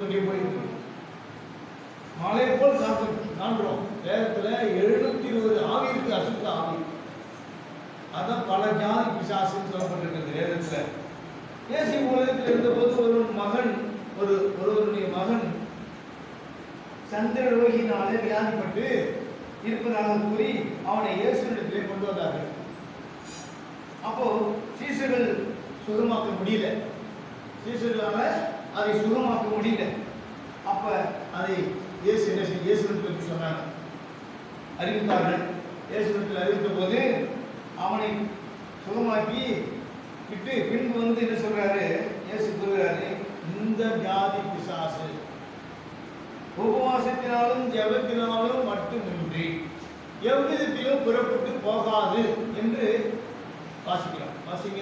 கொண்டே போயிருக்கு. மலை போல் காண்கிறோம் வேதத்துல 720 ஆவி இருக்கு, அசுத்த ஆவி. அதான் பல ஜாதி பிசாசுன்னு சொல்லப்பட்டிருக்கிறது வேதத்துல. இயேசு உலகத்தில் இருந்தபோது ஒருவருடைய மகன் சந்திர ரோகியினாலே வியாதிப்பட்டு இருப்பதாக கூறி அவனை இயேசுவிடத்திலே கொண்டு வந்தார்கள். அப்போ சீசர்கள் சுகமாக்க முடியல, சீசர்களால அதை சுகமாக்க முடியல. அப்ப அதை இயேசுவிடத்தில் சொன்னாங்க, அறிவித்தார்கள். இயேசுவிடத்தில் அறிவித்த போது அவனை சுகமாக்கி விட்டு பின்பு வந்து என்ன சொல்றாரு, இயேசு கூறுகிறாரு, இந்த ஜாதி பிசாசு உபவாசத்தினாலும் ஜெபத்தினாலும் மட்டுமின்றி எவ்விதத்திலும் புறப்பட்டு போகாது என்று வாசிக்கிறோம். வாசிங்க,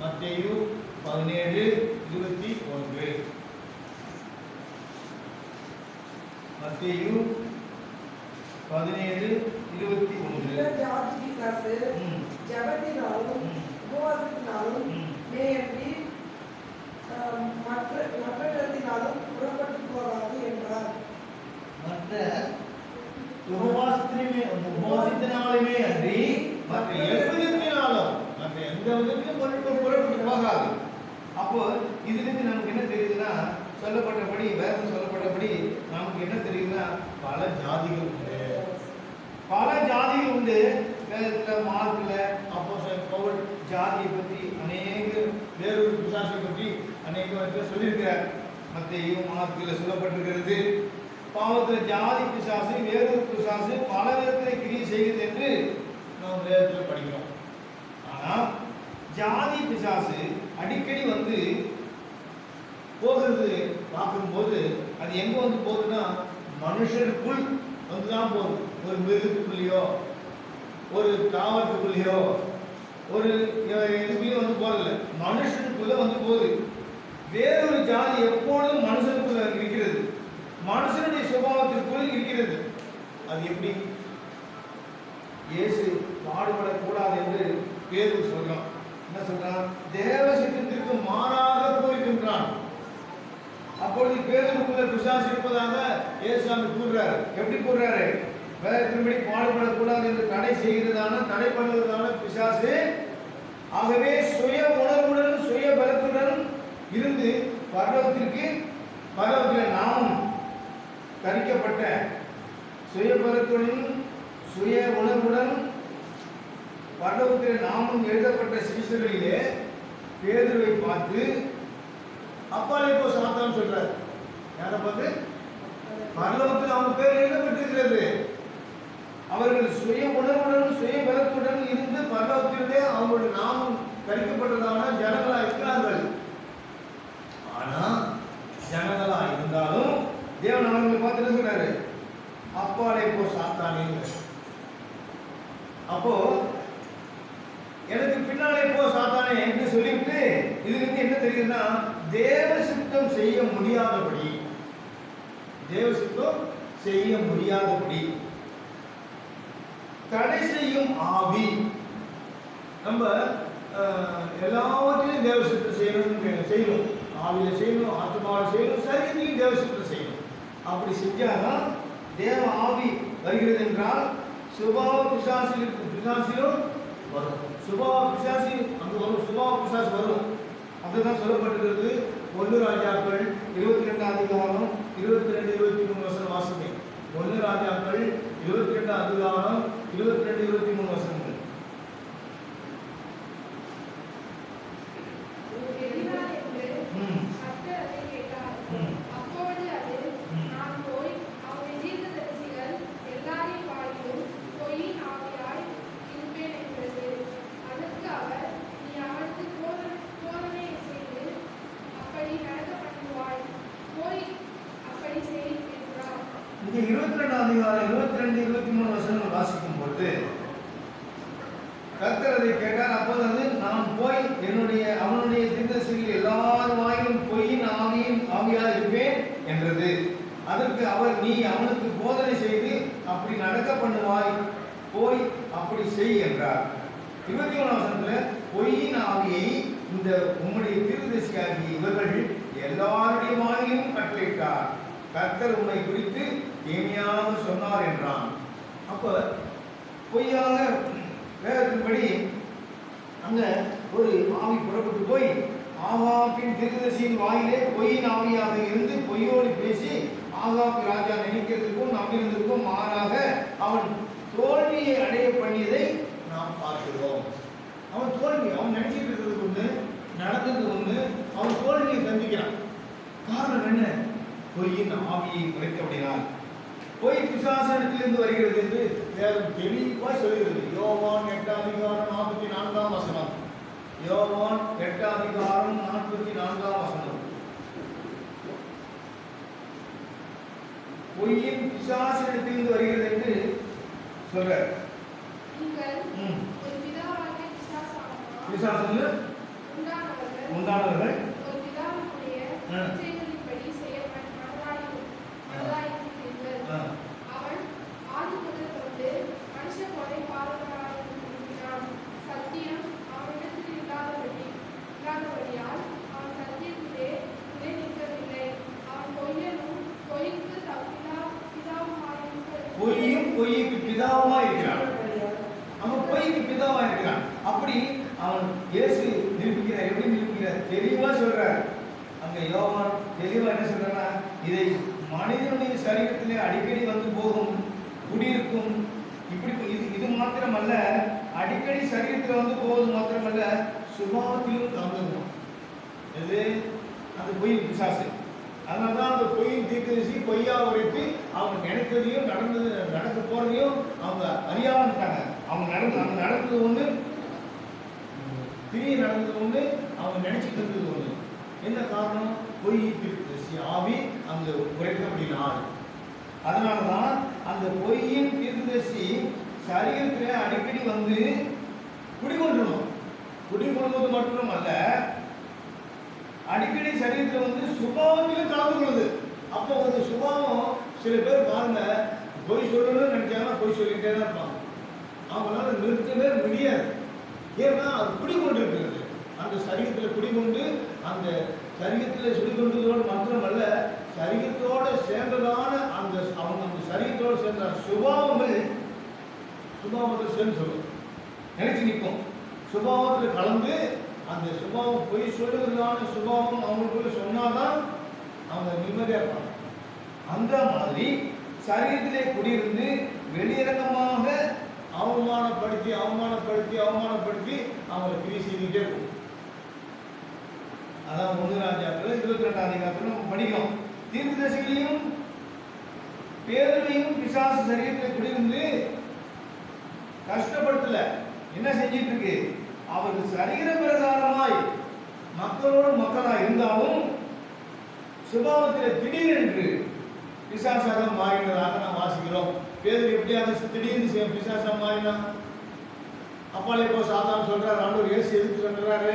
மத்தேயு 17:21. மத்தேயு 17:21. ஜாதி பிசாசு ஜெபத்தினாலும் உபவாசத்தினாலும் மேயன்றி மற்றத்தினாலும் புறப்பட்டு போகாது என்றார். மற்ற உபவாசத்தினாலுமே அன்றி மற்ற எவ்விதத்தினாலும் மற்ற எந்த விதத்திலும் புறப்பட்டு போகாது. அப்போ இதுலேருந்து நமக்கு என்ன தெரியுதுன்னா, சொல்லப்பட்டபடி வேதம் சொல்லப்பட்டபடி நமக்கு என்ன தெரியுதுன்னா, பல ஜாதிகள் உண்டு, பல ஜாதிகள் உண்டு. வேதத்தில் மார்க்கில் அப்போஸ்தலன் பவுல் ஜாதியை பற்றி அநேக வேறொரு பிசாசை பற்றி அநேக சொல்லியிருக்கிறார். மத்தேயு மார்க்கில் சொல்லப்பட்டிருக்கிறது. பாவத்தில் ஜாதி பிசாசு வேறொரு பிசாசு பல விதத்தில் கிரியை செய்கிறது என்று நாம் வேதத்தில் படிக்கிறோம். ஆனால் ஜாதி பிசாசு அடிக்கடி வந்து போகிறது பார்க்கும்போது அது எங்க வந்து போகுதுன்னா, மனுஷருக்குள் வந்துதான் போகுது. ஒரு மிருகத்துக்குள்ளேயோ ஒரு தாவரத்துக்குள்ளேயோ ஒரு இதுக்குள்ளேயும் வந்து போறதில்லை, மனுஷனுக்குள்ள வந்து போகுது. வேறொரு ஜாதி எப்பொழுதும் மனுஷனுக்குள்ள இருக்கிறது, மனுஷனுடைய சுபாவத்திற்குள் இருக்கிறது. அது எப்படி? இயேசு பாடுபடக்கூடாது என்று பேதுரு சொல்றான். என்ன சொல்றான்? தேவ சித்தத்திற்கு மாறாக போயிருக்கின்றான். அப்பொழுது பேதுருக்குள்ள பிசாசு இருப்பதாக இயேசு கூறுறாரு. எப்படி கூறுறாரு? வேதத்தின்படி பாடுபடக்கூடாது என்று தடை செய்கிறதான, தடை பண்ணுவதான பிசாசு. ஆகவே சுய உணர்வுடன் சுய பலத்துடன் இருந்து பரலோகத்தில் நாமும் தரிக்கப்பட்ட சுய பலத்துடன் சுய உணர்வுடன் பரலோகத்தில் நாமும் எழுதப்பட்ட சீசர்களிலே பேதுருவை பார்த்து அப்பாலே போ சாத்தான் சொல்றார். யாரை பார்த்து? பரலோகத்தில் அவங்க பேர் எழுதப்பட்டிருக்கிறது. அவர்கள் சுய உணர்வுடன் சுய பலத்துடன் இருந்து பரலோகத்திலே அவங்களுடைய நாமம் கழிக்கப்பட்டதான ஜனங்களா இருக்கிறார்கள். ஆனா ஜனங்களா இருந்தாலும் தேவன் அவர்களை பார்த்து என்ன சொல்றாரு? அப்பாலே போ சாத்தானே. அப்போ எனக்கு பின்னாலே போ சாத்தானே என்று சொல்லிவிட்டு இதுக்கு என்ன தெரியுதுன்னா, தேவ சித்தம் செய்ய முடியாதபடி, தேவ சித்தம் செய்ய முடியாதபடி தடை செய்யும் ஆவி. நம்ம எல்லாவற்றையும் தேவ சித்தம் செய்யணும், ஆவியில செய்யணும், ஆத்மாவில் செய்யணும், சரீரத்திலையும் தேவ சித்தம் செய்யணும். அப்படி செஞ்சாதான் தேவ ஆவி வருகிறது என்றால் சுபாவ பிசாசிலும் வரும். சுபாவ பிசாசி அங்கு வரும், சுபாவ பிசாசு வரும். அதுதான் சொல்லப்பட்டிருக்கிறது. 1 ராஜாக்கள் 22 அதிகாரம் 22-23 வசனம் வாசிங்க. 1 ராஜாக்கள் 22 அதிகாரம் 22-23 வசனங்கள். இங்கே 22 அதிகாரம் 22-23 வசனங்கள் வாசிக்கும் பொழுது கர்த்தர் அதை கேட்டார். அப்போது அது, நான் போய் அவனுடைய தீர்க்கதரிசிகள் எல்லார் வாயிலும் பொய்யின் ஆவியாக இருப்பேன் என்றது. அதற்கு அவர், நீ அவனுக்கு போதனை செய்து அப்படி நடக்க பண்ணுவாய், போய் அப்படி செய் என்றார். 21 வசனத்துல பொய்யின் ஆவியை இந்த உம்முடைய தீர்க்கதரிசியாகிய இவர்கள் எல்லாருடைய வாயிலும் கட்டளையிட்டார். உரைத்தார். கர்த்தர் உம்மை குறித்து தீமையாக சொன்னார் என்றான். அப்ப பொய்யாக வேதத்தின்படி அங்க ஒரு ஆவி புறப்பட்டு போய் ஆகாபின் தீர்க்கதரிசியின் வாயிலே பொய்யின் ஆவியாக இருந்து பொய்யோடு பேசி ஆகாப் ராஜா நினைக்கிறதுக்கும் நம்பினதுக்கும் மாறாக அவன் தோல்வியை அடைய பண்ணியதை நாம் பார்க்கிறோம். அவன் நினைச்சிட்டு இருக்கிறது ஒண்ணு, நடந்தது ஒண்ணு, அவன் தோல்வியை சந்திக்கிறான். காரணம் என்ன? பொய்யின் ஆவியை குறைத்தபடினால். பொய் பிசாசனத்திலிருந்து வருகிறது என்று வேதம் தெளிவாக சொல்கிறது. யோவான் 8:44 யோவான் 8:44 பொய்யின் பிசாசனத்திலிருந்து வருகிறது என்று சொல்ற. பிசாசங்கள் உண்டானவர்கள் பொய்க்கு பிதாவா இருக்கிறான். அவன் பொய்க்கு பிதாவா இருக்கிறான். அப்படி அவன் இயேசு நிரூபிக்கிறார். எப்படி நிரூபிக்கிறார்? தெளிவா சொல்றார். அங்க யோவான் தெளிவா என்ன சொல்றானா, இதை மனிதனுடைய சரீரத்திலே அடிக்கடி வந்து போகும், குடியிருக்கும். இப்படி இது மாத்திரமல்ல, அடிக்கடி சரீரத்தில் வந்து போவது மாத்திரமல்ல, சுபாவத்திலும் கலந்துக்கும். இது அந்த பொய் பிசாசு. அதனால்தான் அந்த பொய்யின் தீர்க்கதரிசி பொய்யா உரைத்து அவங்க நினைத்ததையும் நடக்க போறதையும் அவங்க அறியாம இருக்காங்க. அவங்க நடந்தது ஒண்ணு, பிரிய நடந்தது ஒண்ணு, அவங்க நினைச்சிட்டு இருந்தது ஒண்ணு. என்ன காரணம்? பொய் தீர்க்கதரிசி ஆவி அங்க உரைக்கப்படினார். அதனாலதான் அந்த பொய்யின் தீர்க்கதரிசி சரீரத்திலே அடிக்கடி வந்து குடிகொள்ளணும். குடிகொள்வது மட்டும் அல்ல, அடிக்கடி சரீரத்தில் வந்து சுபாவத்திலும் கலந்து கொள்ளுது. அப்போ அந்த சுபாவம் சில பேர் பாருங்க, பொய் சொல்லணும்னு நினைச்சாங்கன்னா பொய் சொல்லிட்டே தான் இருப்பாங்க. அவங்களால நிறுத்தவே முடியாது. ஏன்னா அது குடிகொண்டிருக்கிறது. அந்த சரீரத்தில் குடிகொண்டு, அந்த சரீரத்தில் சுடிகொண்டதோடு மாத்திரமல்ல, சரீரத்தோட சேர்ந்ததான அவங்க அந்த சரீரத்தோடு சேர்ந்த சுபாவத்தில் சேர்ந்து சொல்லும், நினைச்சு நிற்கும். சுபாவத்தில் கலந்து அந்த சுபாவம் பொய் சொல்லுவதான சுபாவம் அவங்களுக்குள்ள சொன்னாதான் அவங்க நிம்மதியா இருப்பாங்க. அந்த மாதிரி சரீரத்திலே குடியிருந்து வெளியரங்கமாக அவமானப்படுத்தி அவங்களை கிரி செய்துட்டே இருக்கும். அதான் 1 ராஜாக்கள் 22 நம்ம படிக்கிறோம். தீர்க்கதரிசிகளையும் பேதுருவையும் பிசாசு சரீரத்தில் குடியிருந்து கஷ்டப்படுத்தல. என்ன செஞ்சிட்டு இருக்கு? அவர்கள் சரீர பிரகாரமாய் மக்களோடு மக்களாய் இருந்தாலும் சுபாவத்தில் திடீரென்று பிசாசாக மாறினதாக நாம் வாசிக்கிறோம். பேதுரு எப்படியாக திடீர்னு பிசாசா மாறினா? அப்பாலே போ சாத்தான் சொல்றாரு, ஆண்டவர் இயேசு எதுக்கு சொல்றாரு?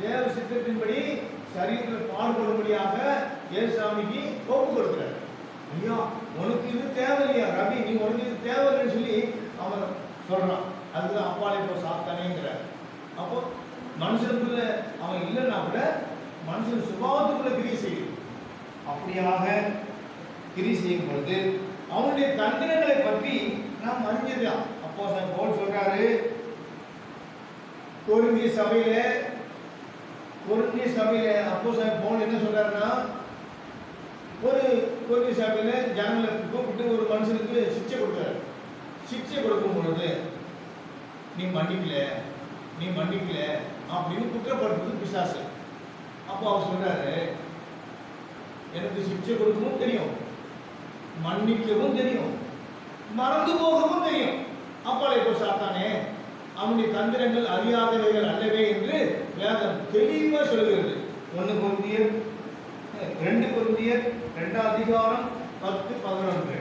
தேவ சித்தத்தின்படி சரீரத்தில் பாடுபடும்படியாக இயேசுசாமிக்கு ஒப்பு கொடுக்கிறார். ஐயா, உனக்கு இது தேவையில்லையா ரவி, நீ உனக்கு இது தேவையில்லைன்னு சொல்லி அவன் சொல்றான். அதுதான் அப்பாலே போ சாத்தானேங்கிறார். அப்போ மனுஷனுக்குள்ள அவன் இல்லைன்னா கூட மனுஷன் சுபாவத்துக்குள்ள கிரி செய்யும். அப்படியாக கிரி செய்யும் பொழுது அவனுடைய தந்திரங்களை பற்றி நாம் அறிஞ்சதுதான். அப்போ பவுல் சொல்றாரு, கொரிந்திய சபையில அப்போ பவுல் என்ன சொல்றாருன்னா, ஒரு கொரிந்திய சபையில ஜனங்களை கூப்பிட்டு ஒரு மனுஷனுக்கு சிக்ஷை கொடுத்தாரு. சிக்ஷை கொடுக்கும் பொழுது நீ மன்னிக்கல அப்படின்னு குற்றப்படுத்துறது பிசாசு. அப்போ அவர் சொல்றாரு, எனக்கு சிக்ஷை கொடுக்கவும் தெரியும், மன்னிக்கவும் தெரியும், மறந்து போகவும் தெரியும். அப்பாலே போ சாத்தானே, அவனுடைய தந்திரங்கள் அறியாதவைகள் அல்லவே என்று வேதம் தெளிவாக சொல்கிறது. 2 கொரிந்தியர் 2 அதிகாரம் 10-11.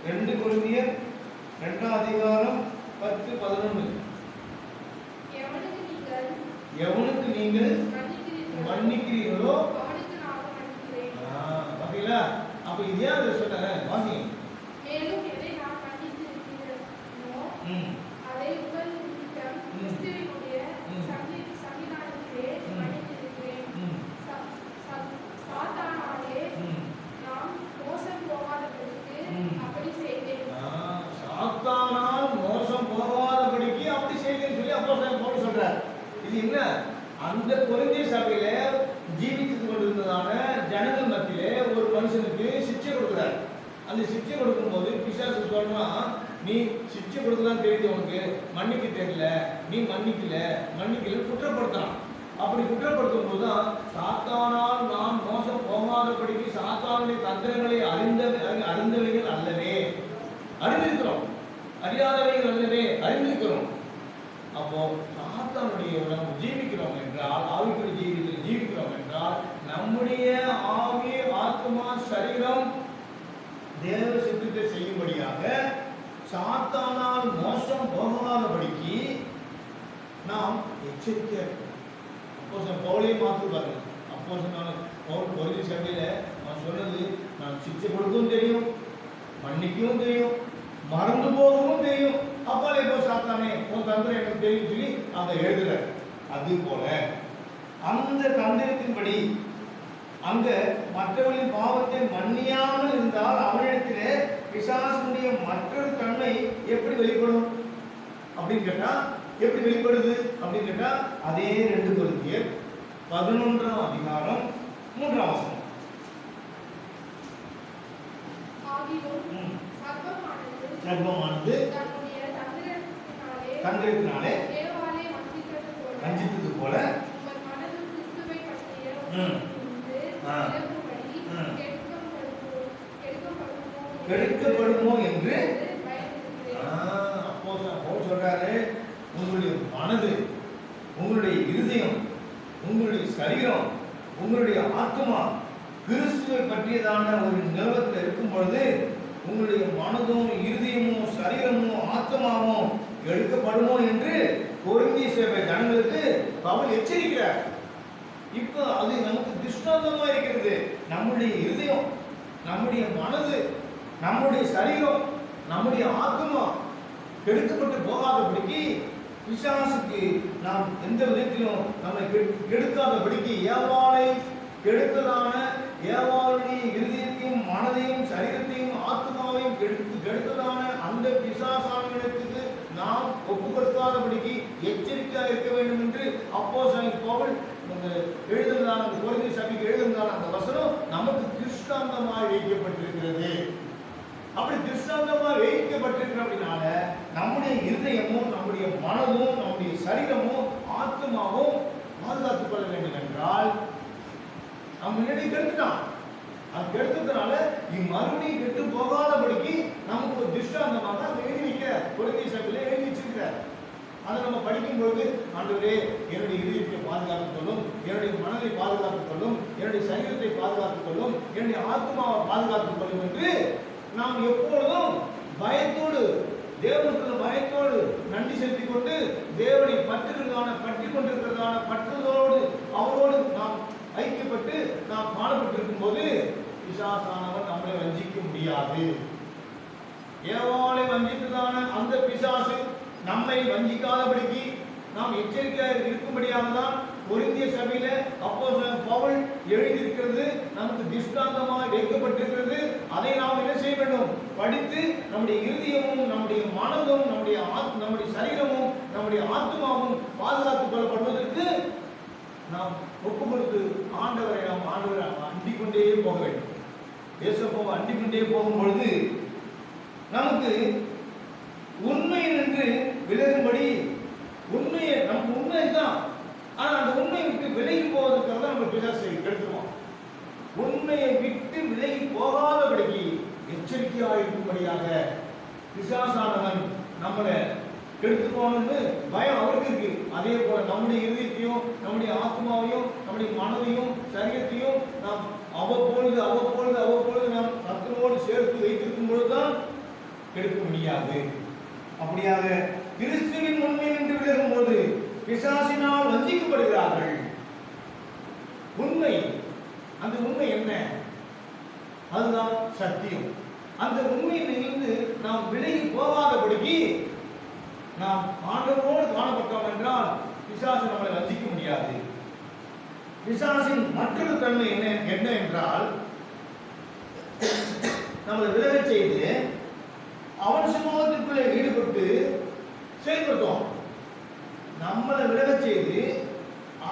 2 கொரிந்தியர் 2 அதிகாரம் 10-11. எவனுக்கு நீங்கள் மன்னிக்கிறீர்களோ பாத்தீங்களா? அப்ப இது ஏன் அதை சொன்ன வாசிங்க. மேலும் எதை நான் மன்னித்திருக்கிறேனோ அதை உங்கள் நிமித்தம் கிறிஸ்துவினுடைய சன்னிதானத்திலே மன்னித்திருக்கிறேன். அந்த கொரிந்திய சபையில ஜீவித்து கொண்டிருந்ததான ஜனங்கள் மத்தியிலே ஒரு மனுஷனுக்கு சிக்ஷை கொடுக்கிறார். அந்த சிக்ஷை கொடுக்கும்போது பிசாசு சொல்றான், நீ சிக்ஷை கொடுக்கலாம் தெரியுது, உனக்கு மன்னிக்க தெரியல, நீ மன்னிக்கல குற்றப்படுத்தான். அப்படி குற்றப்படுத்தும் போதுதான் சாத்தானால் நாம் மோசம் போகாதபடிக்கு சாத்தானுடைய தந்திரங்களை அறிந்தவைகள் அல்லவே, அறிந்திருக்கிறோம், அறியாதவைகள் அல்லவே அறிந்திருக்கிறோம். அப்போ சாத்தானுடைய நாம் ஜீவிக்கிறோம் என்றால், ஆவிக்குரிய ஜீவிதத்தில் ஜீவிக்கிறோம் என்றால், நம்முடைய ஆவி, ஆத்மா, சரீரம் தேவ சித்தத்தை செய்யும்படியாக சாத்தானால் மோசம் போகாதபடிக்கு நாம் எச்சரிக்கையா இருக்கணும். அப்போஸ்தலன் பவுலையும் பார்த்து பாருங்க. அப்போஸ்தலன் பவுல் கொரிந்திய சபையில நான் சொன்னது, நான் சிக்ஷை கொடுக்கவும் தெரியும், மன்னிக்கவும் தெரியும், மறந்து போகவும் தெரியும். அப்பாலே போ சாத்தானே, உன் தந்திரம் எனக்கு தெரியும் சொல்லி அங்க எழுதுறார். அது போல அந்த தந்திரத்தின்படி அங்க மற்றவர்களின் பாவத்தை மன்னியாமல் இருந்தால் அவனிடத்திலே பிசாசுடைய மற்றொரு தன்மை எப்படி வெளிப்படும் அப்படின்னு கேட்டா, எப்படி வெளிப்படுது அப்படின்னு கேட்டா, அதே 2 கொரிந்தியர் 11ஆம் அதிகாரம் 3ஆம் வசனம். சர்ப்பமானது தந்திரத்தினாலே வஞ்சித்தது போல கெடுக்கப்படுமோ என்று அப்போஸ்தலன் பவுல் சொல்றாரு, உங்களுடைய மனது, உங்களுடைய இருதயம், உங்களுடைய சரீரம், உங்களுடைய ஆத்மா கிறிஸ்துவை பற்றியதான ஒரு நிலவத்தில் இருக்கும் பொழுது உங்களுடைய மனதும் இருதயமும் சரீரமும் ஆத்மாவும் எடுக்கப்படுமோ என்று கொரிந்திய சபை ஜனங்களுக்கு பவுல் எச்சரிக்கிறார். இப்போ அது நமக்கு திருஷ்டாந்தமா இருக்கிறது. நம்முடைய இருதயம், நம்முடைய மனது, நம்முடைய சரீரம், நம்முடைய ஆத்மா கெடுக்கப்பட்டு போகாதபடிக்கு, பிசாசுக்கு நாம் எந்த விதத்திலும் நம்மை கெடுக்காதபடிக்கு, ஏவாளை கெடுத்ததான ஏவாளுடைய இருதயத்தையும் மனதையும் சரீரத்தையும் ஆத்மாவையும் கெடுத்ததான அந்த பிசாசானங்களுக்கு நாம் ஒப்பு கொடுக்காதபடிக்கு எச்சரிக்கையாக இருக்க வேண்டும் என்று அப்போஸ்தலன் பவுல் எழுதுனதான அந்த கொரிந்திய சபைக்கு எழுதுனதான அந்த வசனம் நமக்கு திருஷ்டாந்தமாய் வைக்கப்பட்டிருக்கிறது. அப்படி திருஷ்டாந்தமாக வைக்கப்பட்டிருக்கிற அப்படினால நம்முடைய இருதயமும் நம்முடைய மனதும் நம்முடைய சரீரமும் ஆத்மாவும் பாதுகாத்துக் கொள்ள வேண்டும் என்றால், நம்ம முன்னாடி கெடுத்துட்டான், அது கெடுத்ததுனால மறுபடியும் கெட்டு போகாதபடிக்கு நமக்கு ஒரு திருஷ்டாந்தமாக அதை எழுதி வைக்கிறார். கொரிந்திய சபையில எழுதி வச்சிருக்கிறார். அதை நம்ம படிக்கும்போது, ஆண்டவரே என்னுடைய இதயத்தை பாதுகாத்துக் கொள்ளும், என்னுடைய மனதை பாதுகாத்துக் கொள்ளும், என்னுடைய சரீரத்தை பாதுகாத்துக் கொள்ளும், என்னுடைய ஆத்மாவை பாதுகாத்துக் கொள்ளும் என்று நாம் எப்பொழுதும் பயத்தோடு, தேவனுக்குள்ள பயத்தோடு நன்றி செலுத்திக் கொண்டு தேவனை பற்றி கொண்டிருக்கிறதான பற்றுதலோடு அவரோடு நாம் ஐக்கியப்பட்டு நாம் காணப்பட்டிருக்கும் போது பிசாசானவன் நம்மளை வஞ்சிக்க முடியாது. ஏவாளை வஞ்சித்ததான அந்த பிசாசு நம்மை வஞ்சிக்காதபடிக்கு நாம் எச்சரிக்கையாக இருக்கும்படியாக தான் கொரிந்திய சபையில அப்போஸ்தலன் பவுல் எழுதியிருக்கிறது நமக்கு திருஷ்டாந்தமாக வைக்கப்பட்டிருக்கிறது. அதை நாம் என்ன செய்ய வேண்டும்? படித்து நம்முடைய இருதயமும் நம்முடைய மனதும் நம்முடைய சரீரமும் நம்முடைய ஆத்மாவும் பாதுகாத்துக் கொள்ளப்படுவதற்கு நாம் ஒப்பு கொடுத்து ஆண்டவரை அண்டிக் கொண்டே போக வேண்டும். இயேசுவை அண்டிக் கொண்டே போகும் பொழுது நமக்கு உண்மை என்று விலகும்படி, உண்மையை நமக்கு உண்மை தான், ஆனால் அந்த உண்மையை விட்டு விலகி போவதற்காக தான் நம்ம பிசாசை கெடுத்துருவோம். உண்மையை விட்டு விலகி போகாதபடிக்கு எச்சரிக்கையாக இருக்கும்படியாக பிசாசானவன் நம்மளை கெடுத்து போகணும்னு பயம் அவருக்கு இருக்கு. அதே போல நம்முடைய இதயத்தையும் நம்முடைய ஆத்மாவையும் நம்முடைய மனதையும் சரீரத்தையும் நாம் அவ்வப்பொழுது நாம் கர்த்தரோடு சேர்த்து வைத்திருக்கும் பொழுதுதான் கெடுக்க முடியாது. அப்படியாக கிறிஸ்துவின் உண்மை என்று விலகும் போது பிசாசினால் வஞ்சிக்கப்படுகிறார்கள். உண்மை, அந்த உண்மை என்ன? அதுதான் சத்தியம். அந்த உண்மையிலிருந்து நாம் விலகி போகாதபடிக்கு நாம் ஆண்டவரோடு காணப்பட்டோம் என்றால் பிசாசு நம்மளை வஞ்சிக்க முடியாது. பிசாசின் மற்றொரு தன்மை என்ன என்றால், நம்மளை விலகச் செய்து அவன் சமூகத்திற்குள்ளே ஈடுபட்டு செயல்படுத்தும். நம்மளை விலகச் செய்து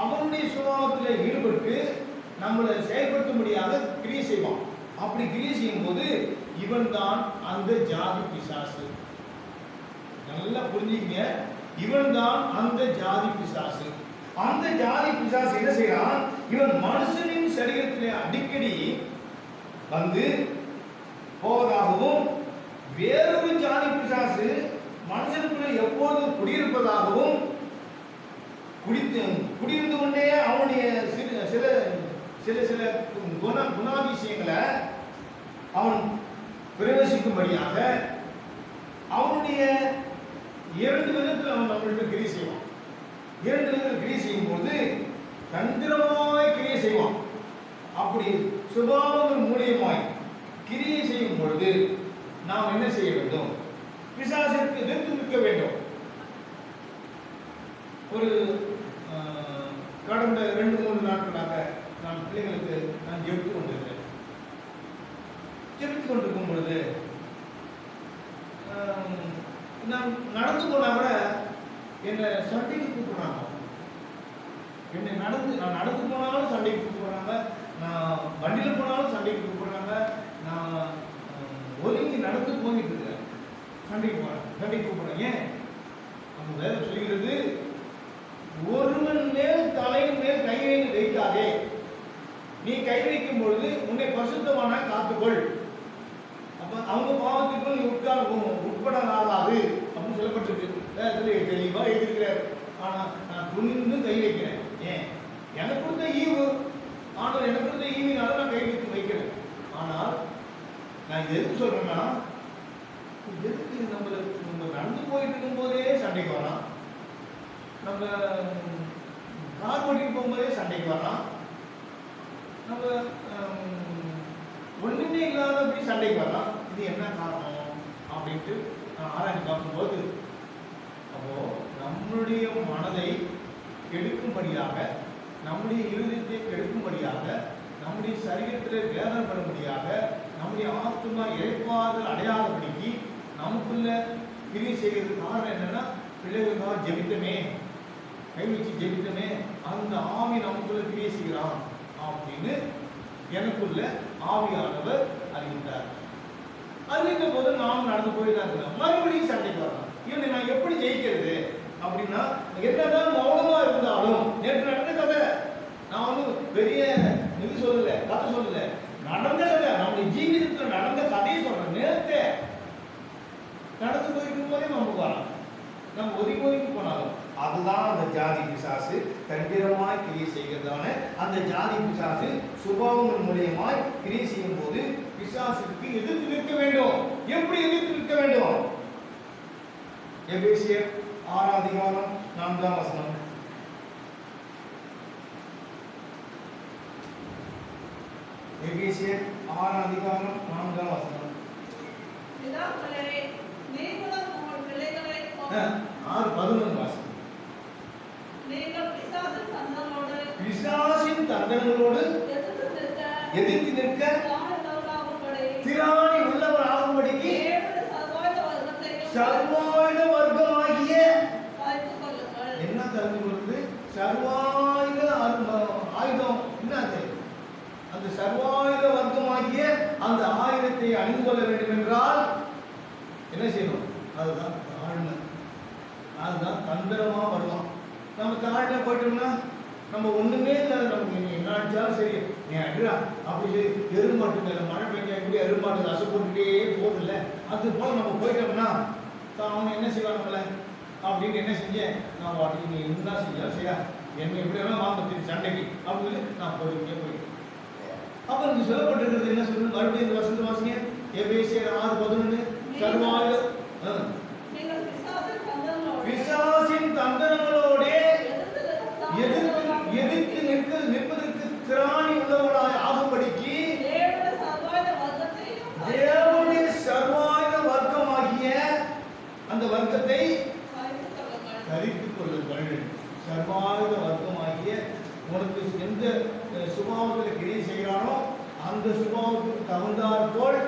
அவனுடைய சுபாவத்தில் ஈடுபட்டு நம்மளை செயல்படுத்தும்படியாக கிரியை செய்வான். அப்படி கிரியை செய்யும் போது இவன் தான் அந்த ஜாதி பிசாசு. நல்லா புரிஞ்சுங்க, இவன் தான் அந்த ஜாதி பிசாசு. அந்த ஜாதி பிசாசு என்ன செய்யறான்? இவன் மனுஷனின் சரீரத்திலே அடிக்கடி வந்து போவதாகவும், வேறொரு ஜாதி பிசாசு மனுஷனுக்குள்ள எப்போதும் குடியிருப்பதாகவும், குடியிருந்து கொண்டே அவனுடைய சில சில சில குணாதிசயங்களை அவன் பிரவேசிக்கும்படியாக அவனுடைய 2 விதத்தில் அவன் நம்மளுக்கு கிரியை செய்வான். 2 விதத்தில் கிரியை செய்யும் போது தந்திரமாய் கிரியை செய்வான். அப்படி சுபாவங்கள் மூலியமாய் கிரியை செய்யும் பொழுது நாம் என்ன செய்ய வேண்டும்? பிசாசிற்கு எதிர்த்து நிற்க வேண்டும். ஒரு கடந்த 2-3 நாட்களாக நான் பிள்ளைகளுக்கு நான் ஜெபித்துக் கொண்டிருக்கிறேன். ஜெபித்துக் கொண்டிருக்கும் பொழுது நான் நடந்து போனா கூட என்னை சண்டைக்கு கூப்பிடுறாங்க. நான் நடந்து போனாலும் சண்டைக்கு கூப்பிடுறாங்க, நான் வண்டியில் போனாலும் சண்டைக்கு கூப்பிடுறாங்க, நான் ஒதுங்கி நடந்து போயிட்டு இருக்கிறேன், சண்டைக்கு கூப்பிடுறேன். ஏன்? அந்த வேதம் சொல்கிறது, ஒருவன் மேல் தலையின் மேல் கையை வைக்காதே, நீ கை வைக்கும் பொழுது உன்னை பரிசுத்தமான காத்துக்கொள், அப்ப அவங்க பாவத்துக்குள் நீ உட்படாது அப்படின்னு சொல்லப்பட்டிருக்கு. தெளிவா எழுதியிருக்கிறார். ஆனா நான் துணிந்து கை வைக்கிறேன். ஏன்? எனக்கு கொடுத்த ஈவு, ஆனால் எனக்கு கொடுத்த ஈவினால நான் கை வைக்கிறேன். ஆனால் நான் இது எதுக்கு சொல்றேன்னா, எதுக்கு நம்ம நடந்து போயிட்டு இருக்கும் போதே சண்டைக்கு வரலாம், நம்ம கார் ஓட்டிட்டு போகும்போதே சண்டைக்கு வரலாம், நம்ம ஒண்ணுமே இல்லாத அப்படி சண்டைக்கு வரலாம். இது என்ன காரணம் அப்படின்ட்டு நான் ஆராய்ச்சி பார்க்கும்போது, அப்போ நம்மளுடைய மனதை கெடுக்கும்படியாக, நம்முடைய இருதயத்தை கெடுக்கும்படியாக, நம்முடைய சரீரத்தில் வேதனைப்படும்படியாக, நம்முடைய ஆத்மா இழைப்பார்கள் அடையாதபடிக்கு நமக்குள்ள கிரியை செய்கிறது. காரணம் என்னன்னா, பிள்ளைகளுக்காக ஜெபித்தமே, கை வச்சு ஜெபித்தமே, அந்த ஆவி நமக்குள்ள கிரியை செய்கிறான் அப்படின்னு எனக்குள்ள ஆவியானவர் அறிவித்தார். அறிவித்த போது நாம் நடந்து போய்தான் இருக்கிறோம். மறுபடியும் சண்டைக்கு வரலாம். இவனை நான் எப்படி ஜெயிக்கிறது அப்படின்னா, என்னதான் மௌனமா இருந்தாலும், நேற்று நடந்த கதை, நான் வந்து பெரிய இது சொல்லல, கதை சொல்லல, நடந்த கதை, நம்முடைய ஜீவிதத்தில் நடந்த கதையை சொல்றேன். நேரத்தை நடந்து போயிருக்கும் போதே நமக்கு வரலாம், நம்ம ஒதுக்கி போனாலும் அதுதான் அந்த ஜாதி பிசாசு தந்திரமாய் கிரியை செய்கிறதான அந்த ஜாதி பிசாசு சுபாவங்கள் மூலியமாய் கிரியை செய்யும் போது பிசாசுக்கு எதிர்த்து நிற்க வேண்டும். எப்படி எதிர்த்து நிற்க வேண்டும்? எபேசியர் 6:4. எபேசியர் 6:4. பிதாக்களே, நீங்களும் உங்கள் பிள்ளைகளை 6:11 நீங்கள் பிசாசின் தந்திரங்களோடு எதிர்த்து நிற்க திராணி உள்ளவர் ஆகும்படிக்கு சர்வாயுத வர்க்கமாகிய, என்ன தெரிஞ்சு கொள்வது? சர்வாயுத ஆயுதம் என்னது? அந்த சர்வாயுத வர்க்கமாகிய அந்த ஆயுதத்தை அணிந்து கொள்ள வேண்டும் என்றால் என்ன செய்யணும்? அதுதான் தாழ்மை, அதுதான் தந்திரமா வரலாம். நம்ம தாழ்மை போயிட்டோம்னா நம்ம ஒண்ணுமே இல்லை, நமக்கு என்ன அடிச்சாலும் சரி, நீ அடிடா அப்படி சரி. எருமாட்டு மேல மழை பெஞ்சா கூட எருமாட்டு அசை போட்டுட்டே போகுதுல்ல, அது போல நம்ம போயிட்டோம்னா அவன் என்ன செய்வான் நம்மள அப்படின்னு என்ன செஞ்சேன், நான் வாட்டி நீ என்ன செய்யா செய்யா என்ன எப்படி வேணா வாங்க சண்டைக்கு அப்படின்னு நான் போயிட்டே போயிட்டேன். அப்ப இங்க சொல்லப்பட்டிருக்கிறது என்ன சொல்றது? மறுபடியும் இந்த வசந்த வாசிங்க, எபேசியர் 6:11. சர்வாயுத பிசாசின் தந்திரங்களோட எதிர்த்து நிற்பதற்கு திராணி உள்ளவர்களாய் ஆகும்படிக்கு தேவனுடைய சர்வாயுத வர்க்கமாகிய அந்த வர்க்கத்தை தரித்துக் கொள்ளுங்கள். சர்வாயுத வர்க்கமாகிய உனக்கு எந்த சுபாவத்தில் கிரியை செய்கிறானோ அந்த சுபாவத்துக்கு தகுந்தாற் போல்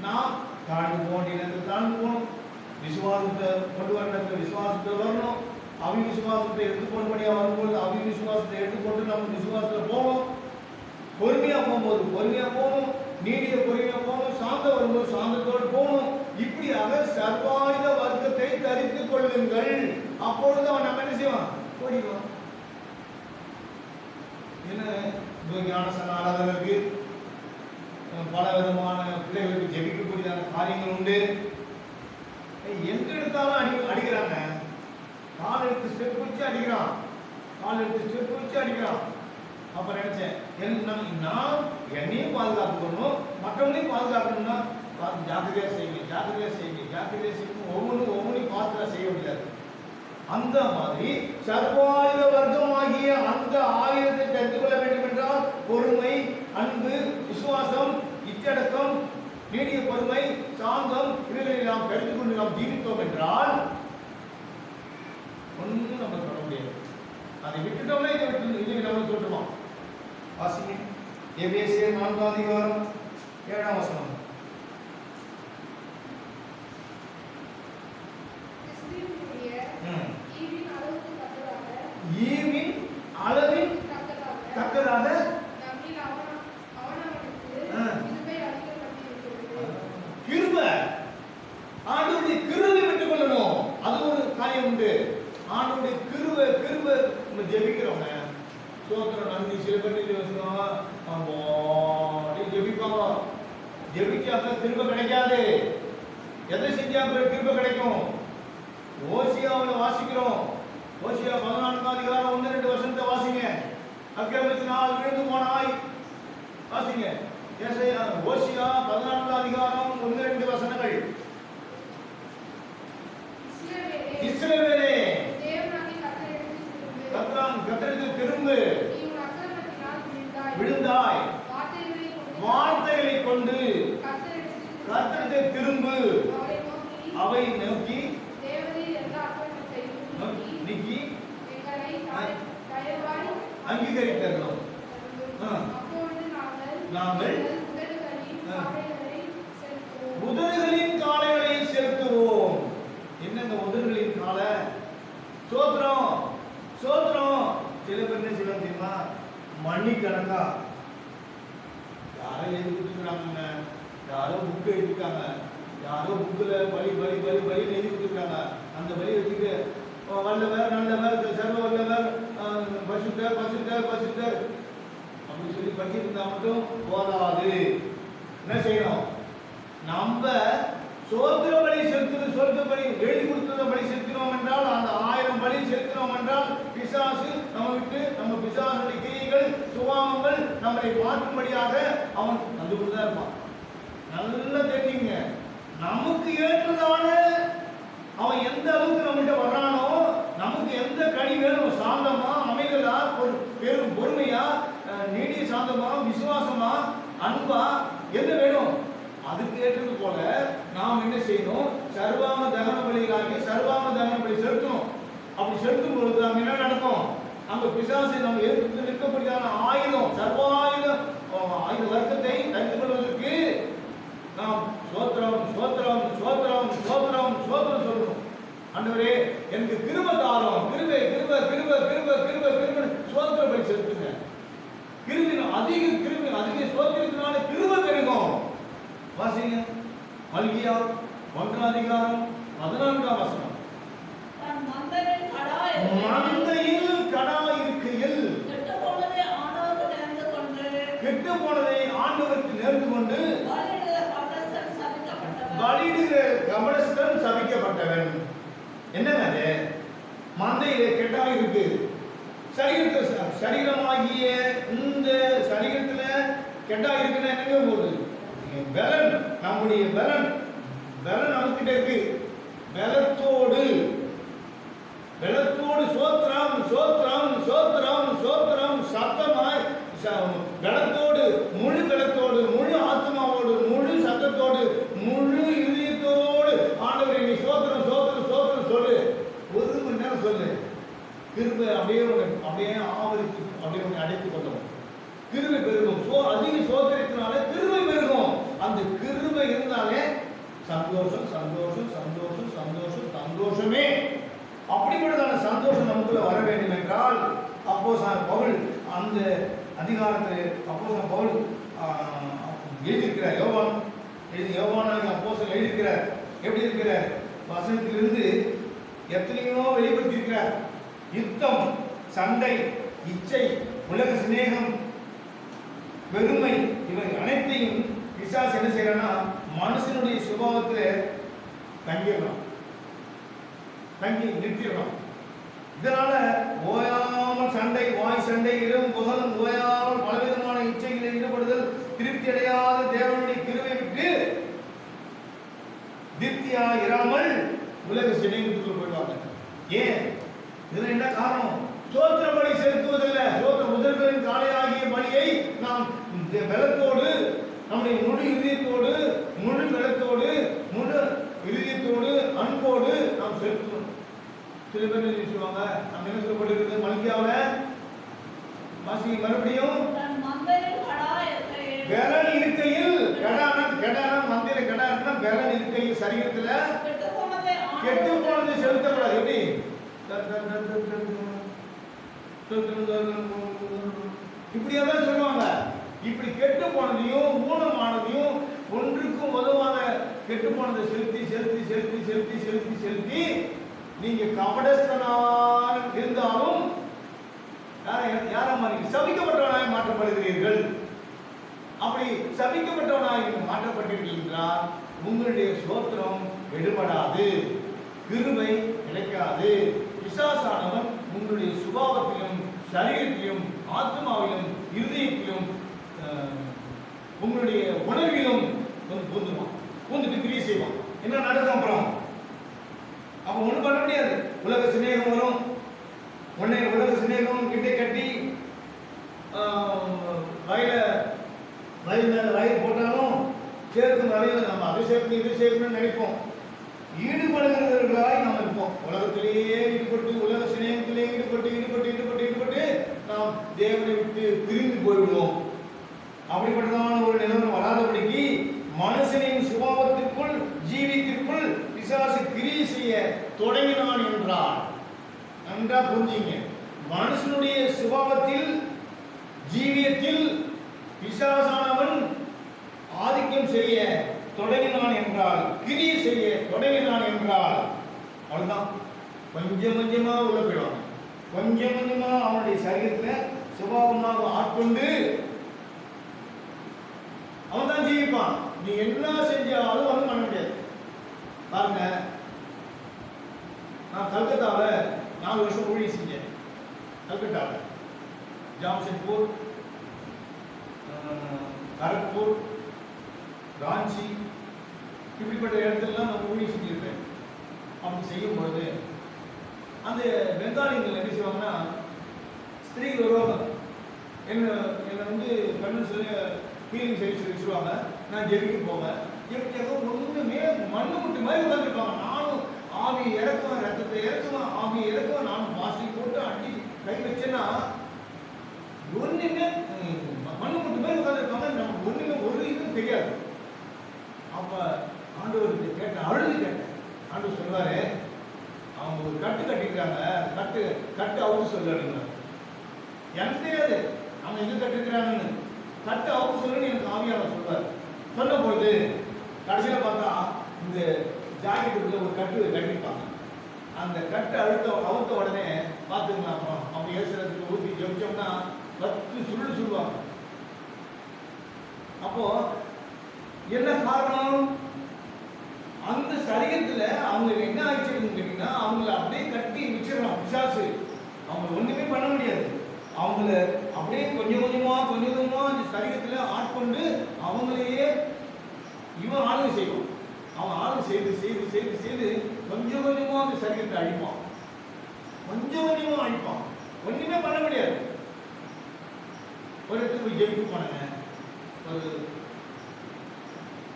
நாம் தாழ்ந்து போகணும். தாழ்ந்து போகணும். விசுவாசத்தை கொண்டு வரணும், விசுவாசத்தில் வரணும். அவிசுவாசத்தை எடுத்துக்கொண்டபடியா வரும்போது அவிசுவாசத்தை எடுத்துக்கொண்டு நம்ம விசுவாசத்துல போகணும். பொறுமையா போகணும், நீடிய பொறுமையா போகணும், சாந்த வரும்போது சாந்தத்தோடு போகணும். இப்படியாக சர்வாயுத வர்க்கத்தை தரித்துக் கொள்ளுங்கள். அப்பொழுது அவன் நம்ம என்ன செய்வான்? ஓடிடுவான். என்ன ஞானசன ஆராதனை இருக்கு, பல விதமான பிள்ளைகளுக்கு ஜெபிக்கக்கூடியதான காரியங்கள் உண்டு. எங்க எடுத்தாலும் அடிக்கிறாங்க. கால் எடுத்து ஸ்டெப் வச்சு அடிக்கிறான். அப்ப நினைச்சேன், நான் என்னையும் பாதுகாக்கணும், மற்றவங்களையும் பாதுகாக்கணும்னா ஜாக்கிரதையா செய்யுங்க. ஒவ்வொன்றையும் பார்த்து செய்ய முடியாது. அந்த மாதிரி சர்வாயுத வர்க்கமாகிய அந்த ஆயுதத்தை தெரிந்து கொள்ள வேண்டும் என்றால் பொறுமை, அன்பு, விசுவாசம், இச்சடக்கம், நீடிய பொறுமை, சாந்தம் இவைகளை நாம் தெரிந்து கொண்டு நாம் ஜீவித்தோம் என்றால் ஒன்றும் நம்ம சொல்ல முடியாது. அதை விட்டுட்டோம்னா இதை நம்ம சொல்றோம். வாசிங்க எபேசியர் 4 அதிகாரம் 7ஆம் வசனம். ஈவின் அளவின் தக்கதாக கிருபை, ஆண்டவருடைய கிருபை பெற்றுக் கொள்ளணும். அது ஒரு காரியம் உண்டு. ஆண்டவருடைய கிருபை நம்ம ஜெபிக்கிறோங்க. சோத்திரம் நன்றி. சில பேர் ஜெபிப்பாங்க. ஜெபிச்சாக்க கிருபை கிடைக்காது. எதை செஞ்சா கிருபை கிடைக்கும்? ஓசியாவில் வாசிக்கிறோம். ஓசியா 14ஆம் அதிகாரம் 1-2 வசனத்தை வாசிங்க. அக்கிரமத்தினால் விழுந்து போனாய். வாசிங்க. ஓசியா 14ஆம் அதிகாரம் 1-2 வசனங்கள். இஸ்ரவேலே, கர்த்தரிடத்தில் திரும்பு, விழுந்தாய், வார்த்தைகளை கொண்டு கர்த்தரிடத்தில் திரும்பு, அவை நோக்கி அங்கீகரித்தோம். நாங்கள் உதடுகளின் காளைகளை செலுத்துவோம். என்னங்க உதடுகளின் காலை? சோத்திரம். சில பேர் என்ன செய்வாங்க தெரியுமா? மணிக்கணக்கா யாரோ எழுதி கொடுத்துருக்காங்க, யாரோ புக்கு எழுதிருக்காங்க, யாரோ புக்கில் பலி எழுதி கொடுத்துருக்காங்க. அந்த பலி வச்சுட்டு வல்லவர், நல்லவர், சர்வ வல்லவர், பசுத்தர் அப்படி சொல்லி படிச்சுட்டு இருந்தா மட்டும் போதாது. என்ன செய்யணும்? நம்ம சோத்திர பலி பலி எழுதி கொடுத்தத பலி செலுத்தினோம் என்றால், அந்த 1000 பலி செலுத்தினோம் என்றால், பிசாசு நம்ம விட்டு, நம்ம பிசாசுடைய கிரியைகள், சுபாவங்கள் நம்மளை பார்க்கும்படியாக அவன் வந்து கொண்டுதான் இருப்பான். நல்லா தெரியுங்க. நமக்கு ஏற்றதான அவன் எந்த அளவுக்கு நம்மகிட்ட வர்றானோ, நமக்கு எந்த கனி வேணும், சாந்தமா, அமைதலா, பெரும் பொறுமையா, நீடிய சாந்தமா, விசுவாசமா, அன்பா, என்ன வேணும் அதுக்கு ஏற்றது போல நாம் என்ன செய்யணும்? சர்வாம தகன பலிகளாகி சர்வாம தகன பலி செலுத்தணும். அப்படி செலுத்தும் பொழுது நம்ம என்ன நடக்கும்? அங்க பிசாசை நம்ம எதிர்த்து நிற்கப்படியான ஆயுதம், சர்வாயுத வர்க்கத்தை தரித்து கொள்வதற்கு நாம் சோத்திரம் சொல்லணும். ஆண்டவரே, எனக்கு கிருபை தாரும், கிருபை சோத்திர பலி செலுத்துங்க. அதிக சோத்திரத்தினால கிருபை பெருகும். வாசிங்க மல்கியா 1ஆம் அதிகாரம் 14ஆம் வசனம். மந்தையில் கடா இருக்கையில் கெட்டு போனதை ஆண்டவருக்கு நேர்ந்து கொண்டு பலியிடுகிற கபடஸ்தன் சபிக்கப்பட்டவன். என்னங்க அது? மந்தையிலே கெட்டா இருக்கு. சரீரமாகிய இந்த சரீரத்துல கெட்டா இருக்குன்னா என்னங்க போகுது? பலன், நம்முடைய பலன் நமக்கிட்ட இருக்கு. பலத்தோடு சோத்திரம் சத்தமாய், பலத்தோடு, முழு பலத்தோடு, முழு ஆத்மாவோடு, முழு சத்தத்தோடு, முழு இதயத்தோடு ஆண்டவரை நீ சோத்திரம் சொல்லு. 1 மணி நேரம் சொல்லு. கிருபை அப்படியே ஆவரித்து அப்படியே அடைத்துக் கொண்டோம். கிருபை பெருகும். அதிக சோதனைத்தினால கிருபை பெருகும். அந்த கிருபை இருந்தாலே சந்தோஷமே. அப்படிப்பட்டதான சந்தோஷம் அப்போஸ்தலன் பவுல் அந்த அதிகாரத்தில் அப்போஸ்தலன் பவுல் எழுதியிருக்கிறார். யோவானாகிய அப்போஸ்தலன் எழுதியிருக்கிறார். எப்படி இருக்கிறார்? வசனத்திலிருந்து எத்தனையோ வெளிப்படுத்தியிருக்கிறார். யுத்தம், சண்டை, இச்சை, உலக சிநேகம், வெறுமை, இவை அனைத்தையும் பிசாசு என்ன செய்யறான்னா மனுஷனுடைய சுபாவத்தில் தங்கி நிறுத்திடணும். இதனால ஓயாமல் சண்டை, வாய் சண்டை, இரவும் பகலும் ஓயாமல் பலவிதமான இச்சைகளில் ஈடுபடுதல், திருப்தி அடையாத தேவனுடைய கிருபை விட்டு திருப்தியா இராமல் உலக சிநேகத்துக்குள் போயிடுவாங்க. ஏன்? இதுல என்ன காரணம்? சோத்திர பலி செலுத்துவதில்லை. சோத்திர முதல்வரின் காலையாகிய பலியை நாம் பலத்தோடு, நம்முடைய முழு இதயத்தோடு, முழு பலத்தோடு, முழு இதயத்தோடு, அன்போடு நாம் செலுத்தணும். சில பேர் சொல்லுவாங்க, நம்ம என்ன சொல்லப்பட்டிருக்கிறது மல்கியாவில வாசி மறுபடியும் பெலன் இருக்கையில், மந்திர கெடானா பெலன் இருக்கையில் சரீரத்துல கெட்டு போனது செலுத்தப்படாது. எப்படி? இப்படியெல்லாம் சொல்லுவாங்க. இப்படி கெட்டு போனதையும் ஊனமானதையும் ஒன்றுக்கும் உதவாத கெட்டு போனதை செலுத்தி செலுத்தி செலுத்தி செலுத்தி செலுத்தி செலுத்தி நீங்க கபடஸ்தனாக இருந்தாலும் யாரம்மா சபிக்கப்பட்டவனாய் மாற்றப்படுகிறீர்கள். அப்படி சபிக்கப்பட்டவனாய் மாற்றப்பட்டீர்கள் என்றால் உங்களுடைய சோத்திரம் எடுபடாது, கிருபை கிடைக்காது. பிசாசானவன் உங்களுடைய சுபாவத்திலும் சரீரத்திலும் ஆத்மாவிலும் இருதயத்திலும் உங்களுடைய உணர்விலும் பூந்துவான். பூந்துட்டு கிரியை செய்வான். என்ன நடக்கும்? அப்புறம் அப்ப ஒண்ணு பண்ண முடியாது. உலக சிநேகம் வரும். உன்னை உலக சிநேகம் கிட்டே கட்டி வயல் மேல வயல் போட்டாலும் சேர்க்கும் வரையில் நம்ம அதை சேர்க்கணும் இதை சேர்க்கணும்னு நினைப்போம். ஈடுபடுகிறவர்களாய் நாம் இருப்போம். உலகத்திலேயே ஈடுபட்டு, உலக சிநேகத்திலே ஈடுபட்டு ஈடுபட்டு ஈடுபட்டு ஈடுபட்டு நாம் தேவனை விட்டு பிரிந்து போய்விடுவோம். அப்படிப்பட்டதான ஒரு நிலைமை வராதபடிக்கு மனுஷனின் சுபாவத்திற்குள், ஜீவித்திற்குள் பிசாசு கிரியை செய்ய தொடங்கினான் என்றார். நன்றா புரிஞ்சுங்க. மனுஷனுடைய சுபாவத்தில், ஜீவியத்தில் பிசாசானவன் ஆதிக்கம் செய்ய தொடங்கினான் என்றால், கிரியை செய்ய தொடங்கினான் என்றால், அவ்வளவுதான். கொஞ்சம் கொஞ்சமா உள்ள போயிடுவாங்க. கொஞ்சம் கொஞ்சமா அவனுடைய சரீரத்துல சுபாவமாக ஆட்கொண்டு அவன் தான் ஜீவிப்பான். நீ என்ன செஞ்சாலும் வந்து பண்ண முடியாது. பாருங்க, நான் கல்கத்தாவில் 4 வருஷம் ஊழியம் செஞ்சேன். கல்கத்தாவில் ஜாம்ஷெட்பூர், கரக்பூர், ராஞ்சி, இப்படிப்பட்ட இடத்துலலாம் நான் ஊழியம் செஞ்சிருக்கேன். அப்படி செய்யும் பொழுது அந்த பெங்காலிகள் என்ன செய்வாங்கன்னா, ஸ்திரீகள் வருவாங்க, என்னை வந்து கண்ணு சொல்லி ஹீலிங் சர்வீஸ் வச்சுருவாங்க. நான் ஜெபிக்க போவேன். ஜெபிச்சாக்க ஒன்றுமே மண்ணு முட்டு மாதிரி உட்காந்துருப்பாங்க. நானும் ஆவி இறக்குவேன், ரத்தத்தை இறக்குவேன், ஆவி இறக்குவேன். நானும் வாசி போட்டு அடி கை வச்சேன்னா ஒன்றுமே மண்ணு முட்டு மாதிரி உட்காந்துருப்பாங்க. நமக்கு ஒன்றுமே ஒரு இதுவும் தெரியாது. அப்போ ஆண்டவருக்கு கேட்டேன், அழுது கேட்டேன். ஆண்டவர் சொல்லுவாரு, அவங்க ஒரு கட்டு கட்டிக்கிறாங்க, கட்டு அவுக்கு சொல்லுங்க. எனக்கு தெரியாது அவங்க எங்க கட்டிருக்கிறாங்கன்னு. கட்டு அவுக்கு சொல்லுன்னு எனக்கு ஆவியாளர் சொல்லுவார். சொன்ன பொழுது கடைசியில் பார்த்தா இந்த ஜாக்கெட்டுக்குள்ள ஒரு கட்டு கட்டிருப்பாங்க. அந்த கட்டு அவுத்த உடனே பார்த்துக்கலாம். அப்புறம் அவங்க ஏசுறதுக்கு ஊற்றி ஜெபிச்சோம்னா 10 சுருள் சொல்லுவாங்க. அப்போ என்ன காரணம்? அந்த சரீரத்துல அவங்களுக்கு என்ன ஆயிடுச்சுன்னு கேட்டீங்கன்னா, அவங்களை அப்படியே கட்டி வச்சிடலாம் பிசாசு. அவங்க ஒண்ணுமே பண்ண முடியாது. அவங்கள அப்படியே கொஞ்சம் கொஞ்சமா அந்த சரீரத்துல ஆட்கொண்டு அவங்களையே இவன் ஆளுகை செய்வான். அவன் ஆளுகை செய்து செய்து செய்து செய்து கொஞ்சம் கொஞ்சமா அந்த சரீரத்தை அழிப்பான். கொஞ்சம் கொஞ்சமா அழிப்பான். ஒண்ணுமே பண்ண முடியாது. ஒரு இடத்துக்கு ஜெயிக்க போனாங்க. ஒரு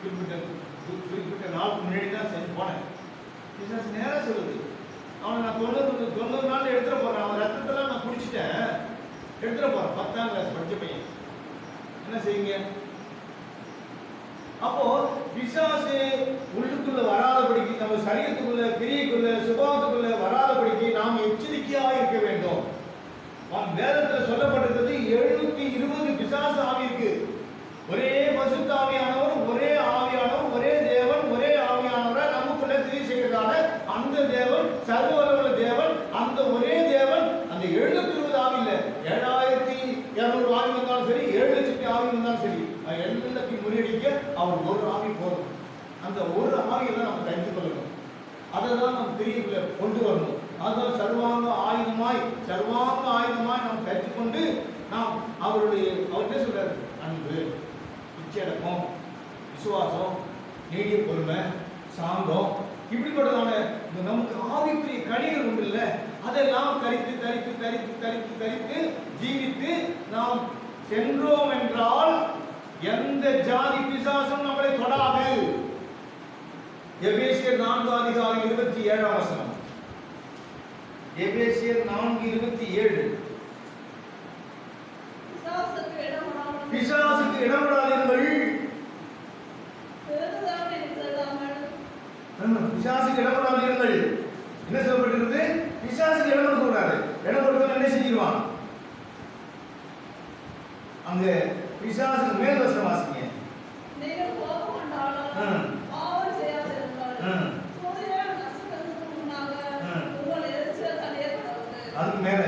குறிப்பிட்ட நாளுக்கு முன்னாடி தான் செஞ்சு போனேன். பிசாசு நேரா சொல்லுது, அவனை நான் 90 நாள் எடுத்துட போறேன். அவன் ரத்தத்தெல்லாம் நான் குடிச்சிட்டேன், எடுத்துட போறேன். 10ஆம் கிளாஸ் படிச்ச பையன். என்ன செய்யுங்க? அப்போ பிசாசு உள்ளுக்குள்ள வராதபடிக்கு, நம்ம சரீரத்துக்குள்ள, கிரியைக்குள்ள, சுபாவத்துக்குள்ள வராதபடிக்கு நாம் எச்சரிக்கையாக இருக்க வேண்டும். வேதத்தில் சொல்லப்பட்டிருக்கிறது 720 பிசாசு ஆவி இருக்கு. ஒரே பரிசுத்த ஆவியானவர், ஒரே ஆவியானவர், ஒரே தேவன், ஒரே ஆவியானவரை நமக்குள்ள கிரியை செய்கிறதால அந்த தேவன் சர்வ வல்லமையுள்ள தேவன், அந்த ஒரே தேவன். அந்த 720 ஆவி இல்ல, 7200 ஆவி வந்தாலும் சரி, 7,00,000 ஆவி வந்தாலும் சரி, எல்லாத்தையும் முறியடிக்க அவர் ஒரு ஆவி போதும். அந்த ஒரு ஆவியை தான் நம்ம தெரிந்து கொள்ளணும். அதை தான் நம்ம கிரியைக்குள்ள கொண்டு வரணும். அதான் சர்வாங்க ஆயுதமாய் நாம் கற்றுக்கொண்டு நாம் அவர்கிட்ட சொல்றாரு, அன்பு, இச்சடக்கம், விசுவாசம், நீடிய பொறுமை, சாந்தம், இப்படிப்பட்டதான நமக்கு ஆவிக்குரிய கனிகள் உண்டு இல்ல, அதெல்லாம் கரித்து ஜீவித்து நாம் சென்றோம் என்றால் எந்த ஜாதி பிசாசும் நம்மளை தொடாது. எபேசியர் 4:27. எபேசியர் 4:27. பிசாசுக்கு இடமிடாதீர்கள். பிசாசுக்கு இடமிடாதீர்கள். என்ன சொல்லப்பட்டிருக்கிறது? பிசாசுக்கு இடம் கொடுக்கக்கூடாது. இடம் கொடுத்தா என்ன செஞ்சிருவான்? அங்க பிசாசுக்கு மேல் வசனம் வாசிங்க. நீங்கள் கோபம் கொண்டாலும் பாவம் செய்யாதிருங்கள். சூரியன் நட்சத்திரத்துக்கு முன்னாக உங்கள் எரிச்சல் ஏற்படுவது. அதுக்கு மேல